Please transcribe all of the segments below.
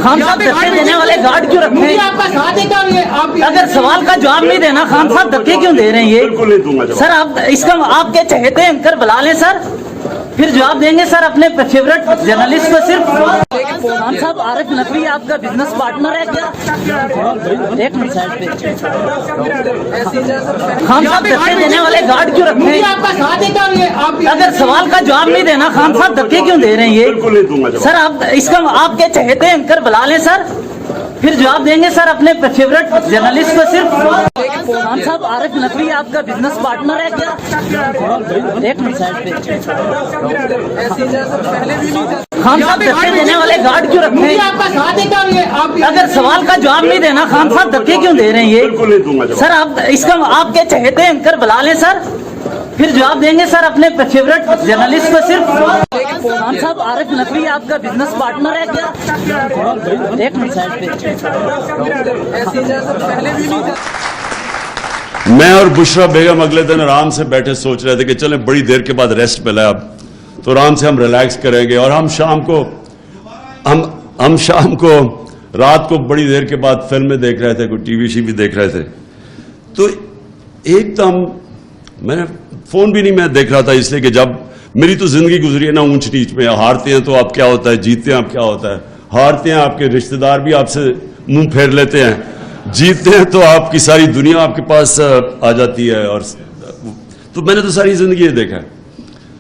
خان صاحب دھکے دینے والے گارڈ کیوں رکھے ہیں؟ اگر سوال کا جواب نہیں دینا خان صاحب دھکے کیوں دے رہے ہیں یہ؟ سر آپ اس کا آپ کے چہتے اینکر بلا لیں سر، پھر جواب دیں گے سر اپنے فیورٹ جرنلسٹ کو صرف۔ خان صاحب عارف نقوی آپ کا بزنس پارٹنر ہے کیا؟ ایک منٹ سائڈ پہ۔ خان صاحب دھکے دینے والے گارڈ کیوں رکھے ہیں؟ اگر سوال کا جواب نہیں دینا خان صاحب دھکے کیوں دے رہے ہیں یہ؟ سر آپ اس کا آپ کے چہتے اینکر بلا لیں سر، پھر جواب دیں گے سر اپنے فیورٹ جرنلسٹ کو صرف۔ خان صاحب عارف نقوی آپ کا بزنس پارٹنر ہے کیا؟ ایک منٹ سائڈ پہ۔ خان صاحب دھکے دینے والے گارڈ کیوں رکھے ہیں؟ اگر سوال کا جواب نہیں دینا خان صاحب دھکے کیوں دے رہے ہیں یہ؟ سر آپ اس کا آپ کے چہتے اینکر بلا لیں سر، پھر جواب دیں گے سر اپنے فیورٹ جرنلسٹ کو صرف۔ خان صاحب عارف نقوی آپ کا بزنس پارٹنر ہے کیا؟ ایک منٹ سائڈ پہ۔ میں اور بشرا بیگم اگلے دن آرام سے بیٹھے سوچ رہے تھے کہ چلیں بڑی دیر کے بعد ریسٹ ملا ہے اب تو آرام سے ہم ریلیکس کریں گے، اور ہم شام کو رات کو بڑی دیر کے بعد فلمیں دیکھ رہے تھے، کوئی ٹی وی بھی دیکھ رہے تھے، تو ایک دم میں نے فون بھی نہیں میں دیکھ رہا تھا، اس لیے کہ جب میری تو زندگی گزری ہے نا اونچ نیچ میں، ہارتے ہیں تو آپ کیا ہوتا ہے، جیتتے ہیں آپ کیا ہوتا ہے، ہارتے ہیں آپ کے رشتہ دار بھی آپ سے منہ پھیر لیتے ہیں، جیتتے ہیں تو آپ کی ساری دنیا آپ کے پاس آ جاتی ہے، اور تو میں نے تو ساری زندگی یہ دیکھا ہے۔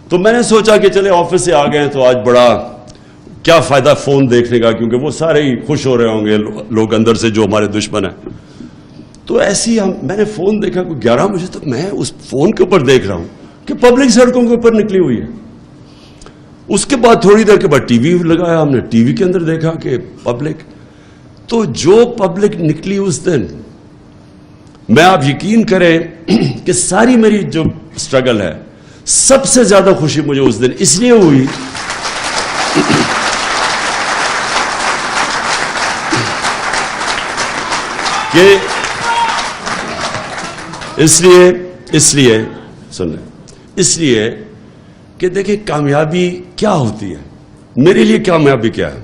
تو میں نے سوچا کہ چلے آفس سے آ گئے ہیں تو آج بڑا کیا فائدہ فون دیکھنے کا، کیونکہ وہ سارے ہی خوش ہو رہے ہوں گے لوگ اندر سے جو ہمارے دشمن ہیں۔ تو ایسی میں نے فون دیکھا کوئی 11 بجے تک، میں اس فون کے اوپر دیکھ رہا ہوں کہ پبلک سڑکوں کے اوپر نکلی ہوئی ہے۔ اس کے بعد تھوڑی دیر کے بعد ٹی وی لگایا، ہم نے ٹی وی کے اندر دیکھا کہ پبلک، تو جو پبلک نکلی اس دن، میں آپ یقین کریں کہ ساری میری جو سٹرگل ہے سب سے زیادہ خوشی مجھے اس دن اس لیے ہوئی کہ اس لیے کہ دیکھیں کامیابی کیا ہوتی ہے، میرے لیے کامیابی کیا ہے؟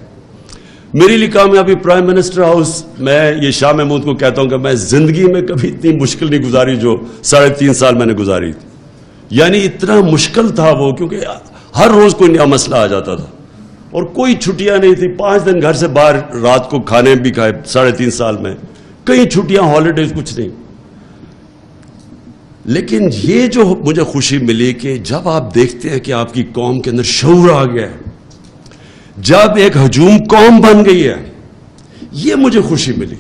میرے لیے کامیابی پرائم منسٹر ہاؤس، میں یہ شاہ محمود کو کہتا ہوں کہ میں زندگی میں کبھی اتنی مشکل نہیں گزاری جو 3.5 سال میں نے گزاری تھی، یعنی اتنا مشکل تھا وہ، کیونکہ ہر روز کوئی نیا مسئلہ آ جاتا تھا اور کوئی چھٹیاں نہیں تھی، 5 دن گھر سے باہر رات کو کھانے بھی کھائے 3.5 سال میں، کئی چھٹیاں ہالیڈیز کچھ نہیں۔ لیکن یہ جو مجھے خوشی ملی کہ جب آپ دیکھتے ہیں کہ آپ کی قوم کے اندر شعور آ گیا ہے، جب ایک ہجوم قوم بن گئی ہے، یہ مجھے خوشی ملی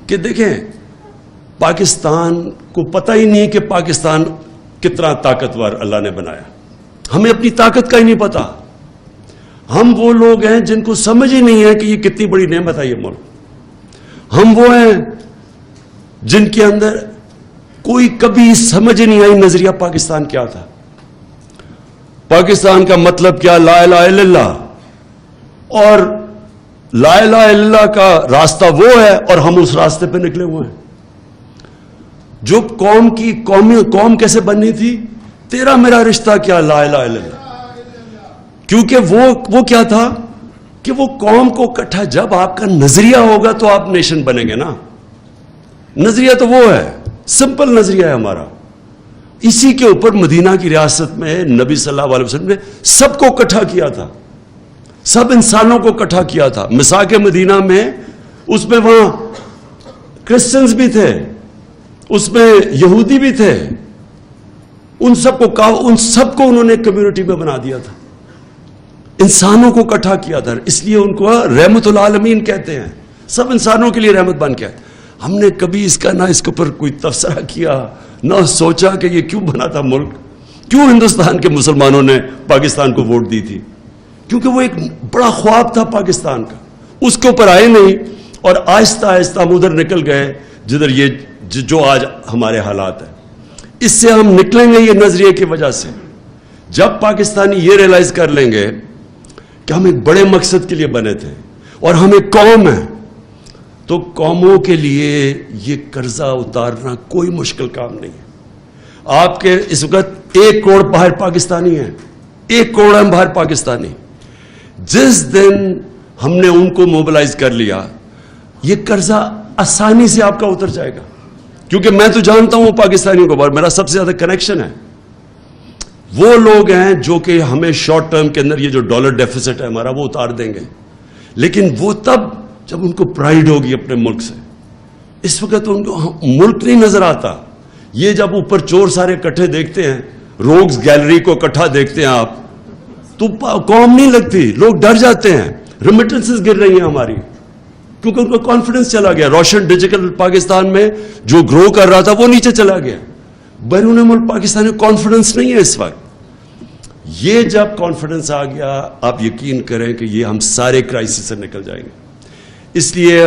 کہ دیکھیں پاکستان کو پتہ ہی نہیں کہ پاکستان کتنا طاقتور اللہ نے بنایا، ہمیں اپنی طاقت کا ہی نہیں پتا، ہم وہ لوگ ہیں جن کو سمجھ ہی نہیں ہے کہ یہ کتنی بڑی نعمت ہے یہ ملک، ہم وہ ہیں جن کے اندر کوئی کبھی سمجھ نہیں آئی نظریہ پاکستان کیا تھا، پاکستان کا مطلب کیا، لا الہ الا اللہ، اور لا الہ الا اللہ کا راستہ وہ ہے اور ہم اس راستے پہ نکلے ہوئے ہیں۔ جو قوم کیسے بننی تھی، تیرا میرا رشتہ کیا، لا الہ الا اللہ، کیونکہ وہ کیا تھا کہ وہ قوم کو اکٹھا، جب آپ کا نظریہ ہوگا تو آپ نیشن بنیں گے نا، نظریہ تو وہ ہے، سمپل نظریہ ہے ہمارا، اسی کے اوپر مدینہ کی ریاست میں نبی صلی اللہ علیہ وسلم نے سب کو اکٹھا کیا تھا، سب انسانوں کو اکٹھا کیا تھا، مساق مدینہ میں، اس میں وہاں کرسچنز بھی تھے، اس میں یہودی بھی تھے، ان سب کو انہوں نے کمیونٹی میں بنا دیا تھا، انسانوں کو اکٹھا کیا تھا، اس لیے ان کو رحمت العالمین کہتے ہیں، سب انسانوں کے لیے رحمت بن کے۔ ہم نے کبھی اس کا نہ اس کے اوپر کوئی تبصرہ کیا، نہ سوچا کہ یہ کیوں بنا تھا ملک، کیوں ہندوستان کے مسلمانوں نے پاکستان کو ووٹ دی تھی، کیونکہ وہ ایک بڑا خواب تھا پاکستان کا، اس کے اوپر آئے نہیں، اور آہستہ آہستہ ہم ادھر نکل گئے جدھر یہ جو آج ہمارے حالات ہیں۔ اس سے ہم نکلیں گے یہ نظریے کی وجہ سے، جب پاکستانی یہ ریلائز کر لیں گے کہ ہم ایک بڑے مقصد کے لیے بنے تھے اور ہم ایک قوم ہیں، تو قوموں کے لیے یہ قرضہ اتارنا کوئی مشکل کام نہیں ہے۔ آپ کے اس وقت 1 کروڑ باہر پاکستانی ہیں، 1 کروڑ ہم باہر پاکستانی، جس دن ہم نے ان کو موبلائز کر لیا, یہ قرضہ آسانی سے آپ کا اتر جائے گا, کیونکہ میں تو جانتا ہوں پاکستانیوں کو, میرا سب سے زیادہ کنیکشن ہے. وہ لوگ ہیں جو کہ ہمیں شارٹ ٹرم کے اندر یہ جو ڈالر ڈیفیسٹ ہے ہمارا وہ اتار دیں گے, لیکن وہ تب جب ان کو پرائیڈ ہوگی اپنے ملک سے. اس وقت ان کو ملک نہیں نظر آتا. یہ جب اوپر چور سارے اکٹھے دیکھتے ہیں, روگز گیلری کو اکٹھا دیکھتے ہیں آپ, تو قوم نہیں لگتی, لوگ ڈر جاتے ہیں. ریمیٹنسز گر رہی ہیں ہماری, کیونکہ ان کو کانفیڈنس چلا گیا. روشن ڈیجیٹل پاکستان میں جو گرو کر رہا تھا وہ نیچے چلا گیا. بیرون ملک پاکستان میں کانفیڈنس نہیں ہے اس وقت. یہ جب کانفیڈنس آ گیا, آپ یقین کریں کہ یہ ہم سارے کرائسس سے نکل جائیں گے. اس لیے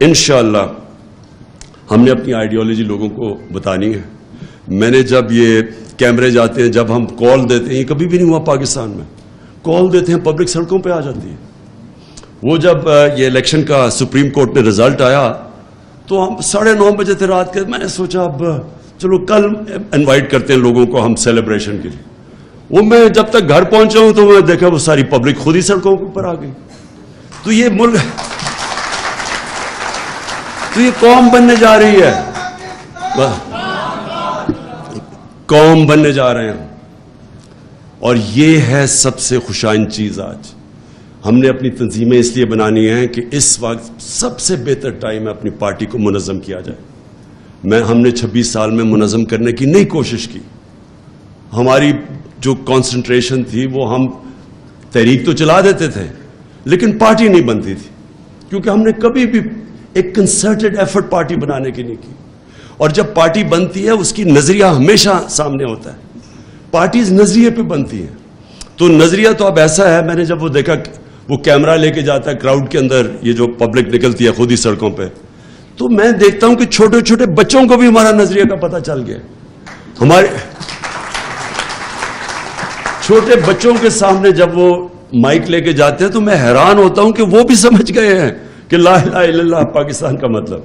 انشاءاللہ ہم نے اپنی آئیڈیالوجی لوگوں کو بتانی ہے. میں نے جب یہ کیمرے جاتے ہیں, جب ہم کال دیتے ہیں, یہ کبھی بھی نہیں ہوا پاکستان میں, کال دیتے ہیں پبلک سڑکوں پہ آ جاتی ہے. وہ جب یہ الیکشن کا سپریم کورٹ میں رزلٹ آیا تو ہم 9:30 بجے تھے رات کے. میں نے سوچا اب چلو کل انوائٹ کرتے ہیں لوگوں کو ہم سیلیبریشن کے لیے. وہ میں جب تک گھر پہنچا ہوں تو میں دیکھا وہ ساری پبلک خود ہی سڑکوں کے اوپر آ گئی. تو یہ ملک, تو یہ قوم بننے جا رہی ہے, قوم بننے جا رہے ہیں. اور یہ ہے سب سے خوشائن چیز. آج ہم نے اپنی تنظیمیں اس لیے بنانی ہیں کہ اس وقت سب سے بہتر ٹائم ہے اپنی پارٹی کو منظم کیا جائے. ہم نے 26 سال میں منظم کرنے کی نہیں کوشش کی. ہماری جو کانسنٹریشن تھی وہ ہم تحریک تو چلا دیتے تھے لیکن پارٹی نہیں بنتی تھی, کیونکہ ہم نے کبھی بھی ایک کنسرٹڈ ایفرٹ پارٹی بنانے کی نہیں کی. اور جب پارٹی بنتی ہے اس کی نظریہ ہمیشہ سامنے ہوتا ہے. پارٹیز نظریے پہ بنتی ہیں. تو نظریہ تو اب ایسا ہے, میں نے جب وہ دیکھا وہ کیمرہ لے کے جاتا ہے کراؤڈ کے اندر, یہ جو پبلک نکلتی ہے خود ہی سڑکوں پہ, تو میں دیکھتا ہوں کہ چھوٹے چھوٹے بچوں کو بھی ہمارا نظریہ کا پتہ چل گیا. ہمارے چھوٹے بچوں کے سامنے جب وہ مائک لے کے جاتے ہیں تو میں حیران ہوتا ہوں کہ وہ بھی سمجھ گئے ہیں کہ لا الہ الا اللہ پاکستان کا مطلب.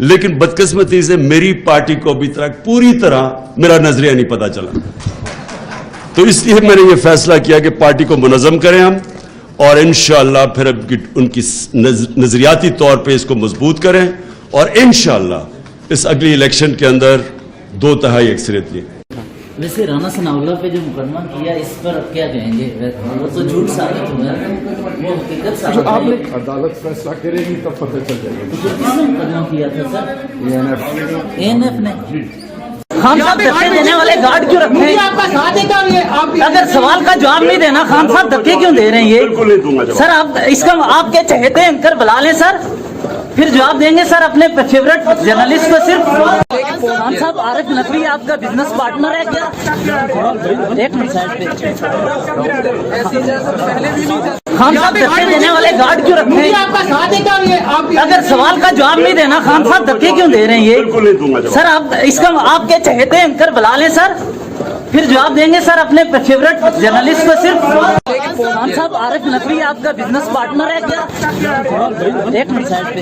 لیکن بدقسمتی سے میری پارٹی کو ابھی تک پوری طرح میرا نظریہ نہیں پتا چلا. تو اس لیے میں نے یہ فیصلہ کیا کہ پارٹی کو منظم کریں ہم, اور انشاءاللہ پھر ان کی نظریاتی طور پہ اس کو مضبوط کریں, اور انشاءاللہ اس اگلی الیکشن کے اندر 2/3 اکثریت لیں. ویسے رانا ثناءاللہ پہ جو مقدمہ کیا اس پر کیا کہیں گے؟ وہ تو جھوٹ ثابت ہوا ہے, وہ حقیقت ثابت ہے. آپ نے عدالت فیصلہ کرے گی تب پتہ چل جائے گا. کس نے مقدمہ کیا تھا سر؟ ANF نے. جی خان صاحب دھکے دینے والے گارڈ کیوں رکھتے ہیں؟ آپ کا ساتھ دیتا ہوں. یہ اگر سوال کا جواب نہیں دینا, خان صاحب دھکے کیوں دے رہے ہیں یہ؟ سر آپ اس کا آپ کے چہتے ہیں کر بلا لیں سر, پھر جواب دیں گے سر اپنے فیورٹ جرنلسٹ کو. صرف خان صاحب عارف نقوی آپ کا بزنس پارٹنر ہے کیا؟ ایک منٹ سائڈ پہ. خان صاحب دھکے دینے والے گارڈ کیوں رکھتے ہیں؟ آپ کا ساتھ دیتا ہوں. یہ اگر سوال کا جواب نہیں دینا, خان صاحب دھکے کیوں دے رہے ہیں یہ؟ سر آپ اس کا آپ کے چہتے ہیں کر بلا لیں سر, پھر جواب دیں گے سر اپنے فیورٹ جرنلسٹ کو. صرف خان صاحب عارف نقوی آپ کا بزنس پارٹنر ہے کیا؟ ایک منٹ سائڈ پہ.